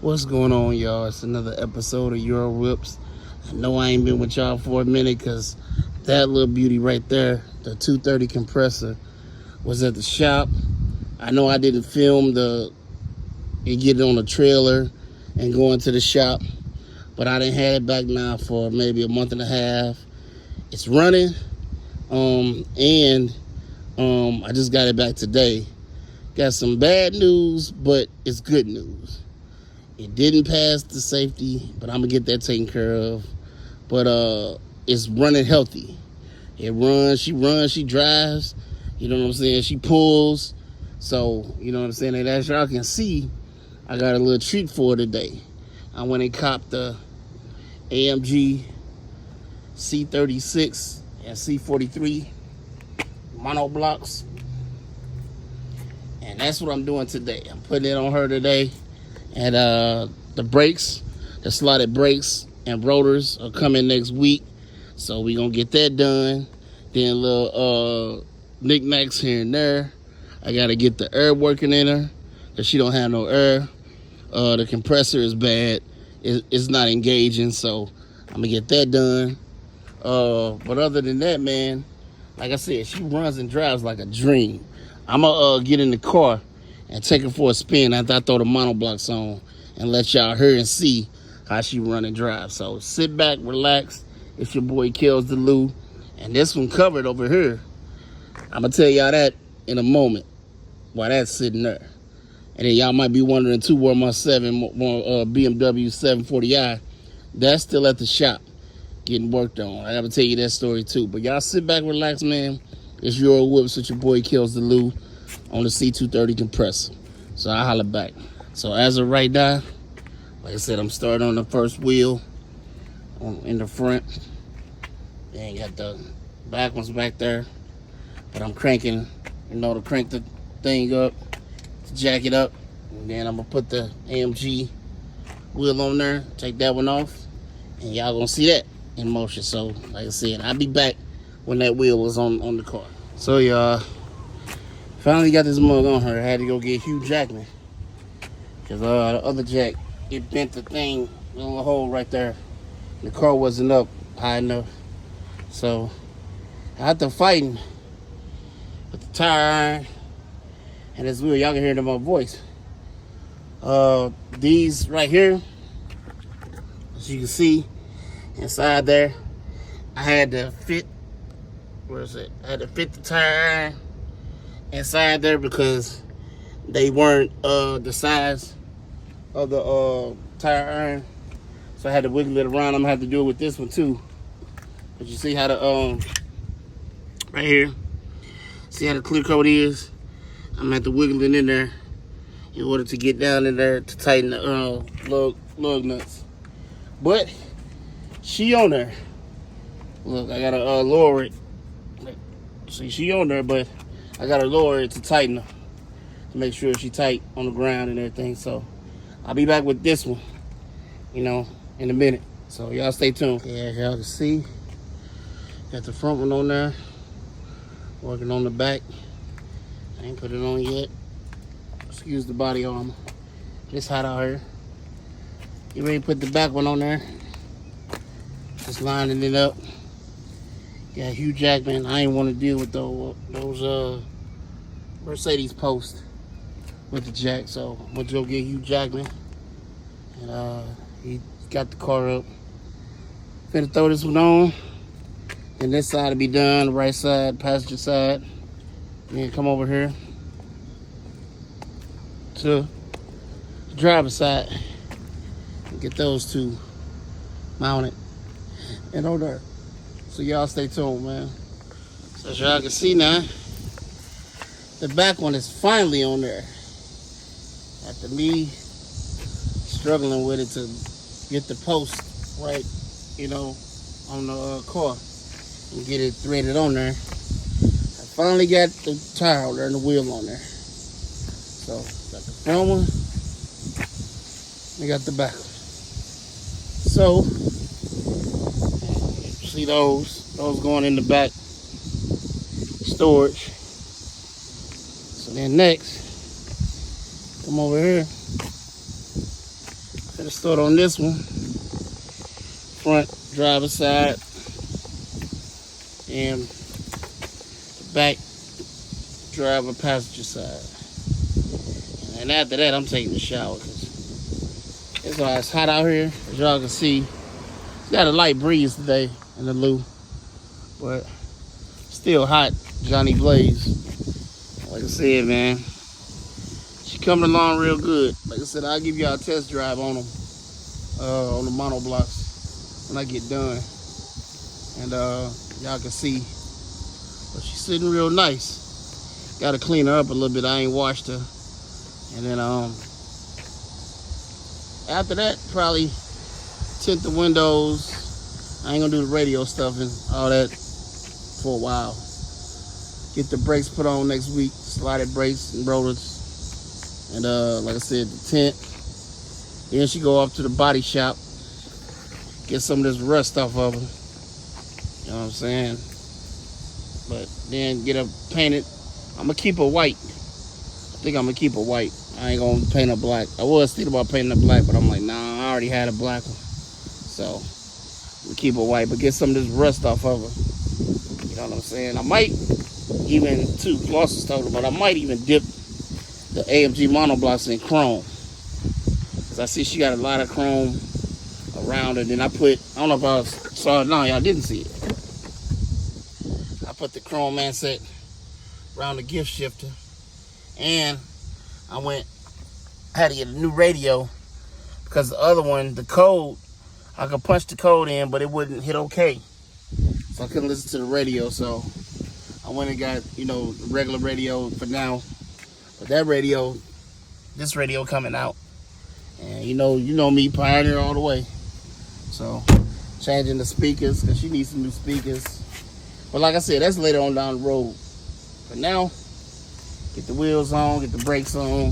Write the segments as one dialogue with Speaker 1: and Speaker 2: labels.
Speaker 1: What's going on, y'all? It's another episode of Your Whipz. I know I ain't been with y'all for a minute because that little beauty right there, the 230 Kompressor, was at the shop. I know I didn't film and get it on a trailer and go into the shop, but I done had it back now for maybe a month and a half. It's running, and I just got it back today. Got some bad news, but it's good news. It didn't pass the safety, but I'm gonna get that taken care of. But it's running healthy. It runs, she drives. You know what I'm saying? She pulls. So, you know what I'm saying? And as y'all can see, I got a little treat for her today. I went and copped the AMG C36 and C43 Monoblocks. And that's what I'm doing today. I'm putting it on her today. And the brakes, the slotted brakes and rotors are coming next week. So we gonna get that done. Then little knickknacks here and there. I gotta get the air working in her because she don't have no air. The compressor is bad. It's not engaging, so I'm gonna get that done. But other than that, man, like I said, she runs and drives like a dream. I'm gonna get in the car and take her for a spin after I throw the Manoblocks on and let y'all hear and see how she run and drive. So sit back, relax. It's your boy Kills the Lou. And this one covered over here. I'm gonna tell y'all that in a moment while that's sitting there. And then y'all might be wondering too where my BMW 740i, that's still at the shop getting worked on. I gotta tell you that story too. But y'all sit back, relax, man. It's your Whipz with your boy Kills the Lou on the C230 Kompressor. So I holla back. So as of right now, like I said, I'm starting on the first wheel in the front. Then got the back ones back there. But I'm cranking, to crank the thing up, to jack it up. And then I'm gonna put the AMG wheel on there, take that one off, and y'all gonna see that in motion. So like I said, I'll be back when that wheel was on the car. So y'all, finally got this mug on her. I had to go get Hugh Jackman because the other jack, it bent the thing, a little hole right there. The car wasn't up high enough. So after fighting with the tire iron and this wheel, y'all can hear it in my voice. These right here, as you can see inside there, I had to fit, I had to fit the tire iron inside there because they weren't the size of the tire iron. So I had to wiggle it around. I'm gonna have to do it with this one too. But you see how the right here, see how the clear coat is? I'm gonna have to wiggle it in there in order to get down in there to tighten the lug nuts. But she on there. Look, I gotta lower it. See, she on there, but I gotta lower it to tighten her, to make sure she tight on the ground and everything. So I'll be back with this one, in a minute. So y'all stay tuned. Yeah, y'all can see, got the front one on there, working on the back. I ain't put it on yet. Excuse the body armor. It's hot out here. You ready to put the back one on there? Just lining it up. Yeah, Hugh Jackman. I ain't want to deal with those Mercedes posts with the jack, so I'm gonna go get Hugh Jackman. And he got the car up. Finna throw this one on. And this side will be done, the right side, passenger side. Then come over here to the driver's side and get those two mounted and on there. So y'all stay tuned, man. So as y'all can see now, the back one is finally on there. After me struggling with it to get the post right, on the car and get it threaded on there. I finally got the tire on there and the wheel on there. So got the front one, and got the back one. So see those going in the back storage. So then next, come over here Gonna start on this one. Front driver's side and back driver passenger side. And after that, I'm taking a shower because it's hot out here. As y'all can see, it's got a light breeze today in the loo, but still hot, Johnny Blaze. Like I said, man, she coming along real good. Like I said, I'll give y'all a test drive on them, on the Manoblocks when I get done, and y'all can see. But she's sitting real nice. Got to clean her up a little bit. I ain't washed her. And then after that, probably tint the windows. I ain't gonna do the radio stuff and all that for a while. Get the brakes put on next week, slided brakes and rollers. And like I said, the tint. Then she go off to the body shop, get some of this rust off of her. You know what I'm saying? But then get her painted. I'm gonna keep her white. I think I'm gonna keep her white. I ain't gonna paint her black. I was thinking about painting her black, but I'm like, nah, I already had a black one. So we keep her white, but get some of this rust off of her. You know what I'm saying? I might even, too, Floss was talking about, I might even dip the AMG Monoblocks in chrome. Cause I see she got a lot of chrome around her. Then I don't know if I saw it now, y'all didn't see it. I put the chrome manset around the gift shifter. And I had to get a new radio because the other one, the code, I could punch the code in, but it wouldn't hit okay. So I couldn't listen to the radio. So I went and got, the regular radio for now. But that radio, this radio coming out. And you know me, Pioneer all the way. So changing the speakers because she needs some new speakers. But like I said, that's later on down the road. But now, get the wheels on, get the brakes on.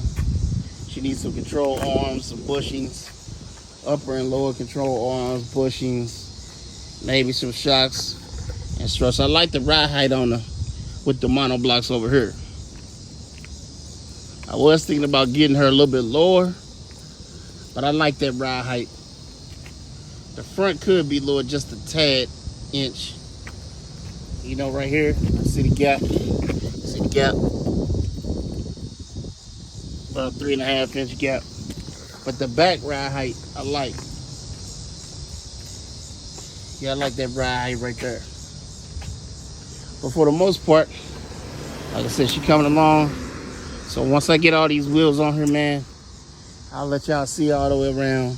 Speaker 1: She needs some control arms, some bushings, upper and lower control arms, bushings, maybe some shocks and struts. I like the ride height on her with the Manoblocks over here. I was thinking about getting her a little bit lower, but I like that ride height. The front could be lower just a tad inch. Right here, see the gap? See the gap? About 3.5 inch gap. But the back ride height, I like. Yeah, I like that ride height right there. But for the most part, like I said, she coming along. So once I get all these wheels on her, man, I'll let y'all see all the way around.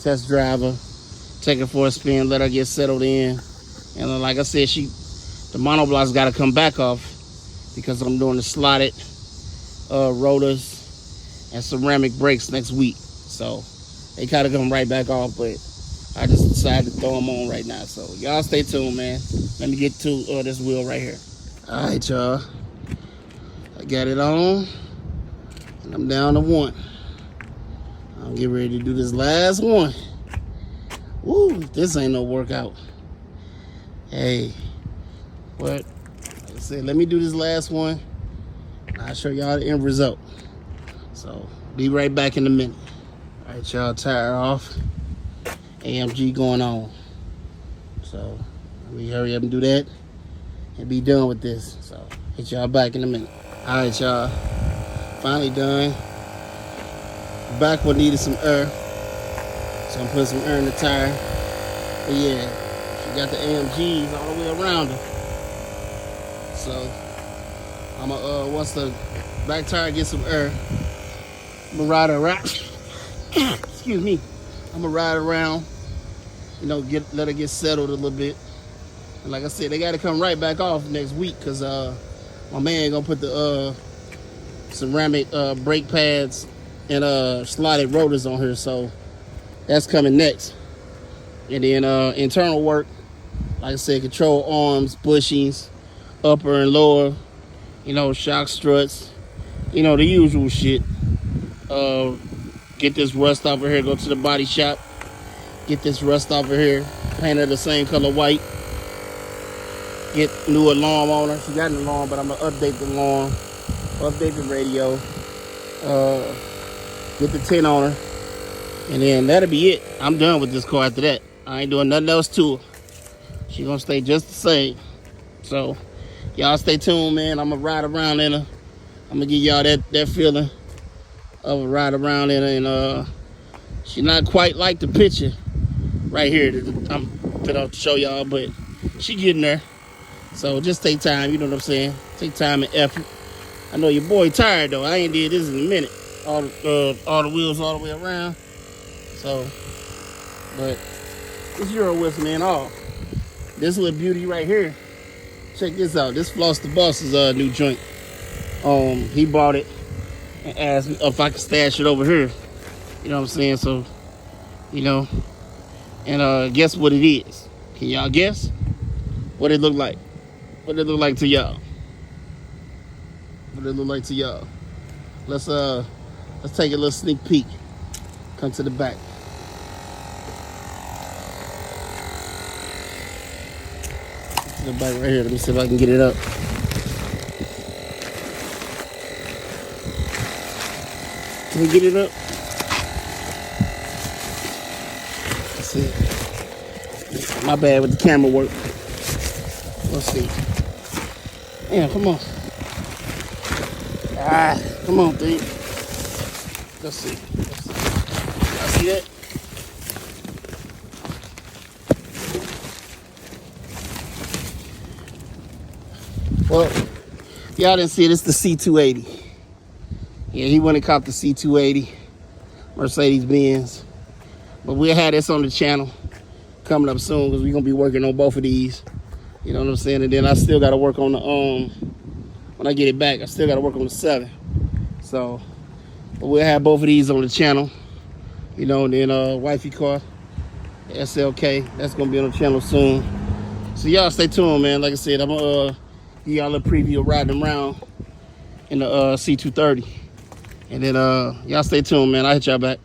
Speaker 1: Test drive her, take her for a spin, let her get settled in. And like I said, the Manoblocks got to come back off because I'm doing the slotted rotors and ceramic brakes next week. So they kind of come right back off, but I just decided to throw them on right now. So y'all stay tuned, man. Let me get to this wheel right here. All right, y'all. I got it on, and I'm down to one. I'm getting ready to do this last one. Woo, this ain't no workout. Hey, but like I said, let me do this last one. I'll show y'all the end result. So be right back in a minute. All right, y'all, tire off. AMG going on. So let me hurry up and do that and be done with this. So hit y'all back in a minute. All right, y'all, finally done. The back one needed some air, so I'm putting some air in the tire. But yeah, she got the AMGs all the way around her. So I'm gonna once the back tire gets some air, I'm gonna ride her around. Excuse me. I'm gonna ride around, let her get settled a little bit. And like I said, they gotta come right back off next week because my man gonna put the ceramic brake pads and slotted rotors on her. So that's coming next. And then internal work, like I said, control arms, bushings, upper and lower, shock struts, the usual shit. Get this rust off of here, go to the body shop, get this rust off of here, paint her the same color white, get new alarm on her. She got an alarm, but I'm gonna update the alarm, update the radio, get the tint on her, And then that'll be it. I'm done with this car after that. I ain't doing nothing else to her. She gonna stay just the same. So y'all stay tuned, man. I'm gonna ride around in her. I'm gonna give y'all that feeling of a ride around in her. And she not quite like the picture right here that I'm gonna show y'all, but she getting there. So just take time, you know what I'm saying? Take time and effort. I know your boy tired though. I ain't did this in a minute. All the wheels all the way around. So, but this Euro Whipz, man, off. This little beauty right here. Check this out. This Floss the Boss's new joint. He bought it and asked me if I could stash it over here. You know what I'm saying? So, you know, and guess what it is? Can y'all guess what it look like? What it look like to y'all? What it look like to y'all? Let's take a little sneak peek. Come to the back. To the back right here. Let me see if I can get it up. Can we get it up? Let's see. My bad with the camera work. Let's see. Damn, come on. Come on, dude. Let's see. Y'all see that? Well, y'all didn't see it. It's the C280. Yeah, he went and caught the C280 Mercedes-Benz. But we'll have this on the channel coming up soon because we're going to be working on both of these. You know what I'm saying? And then I still got to work on the, when I get it back, I still got to work on the 7. So, but we'll have both of these on the channel. You know, and then wifey car, SLK, that's going to be on the channel soon. So y'all stay tuned, man. Like I said, I'm going to give y'all a preview of riding around in the C230. And then y'all stay tuned, man. I'll hit y'all back.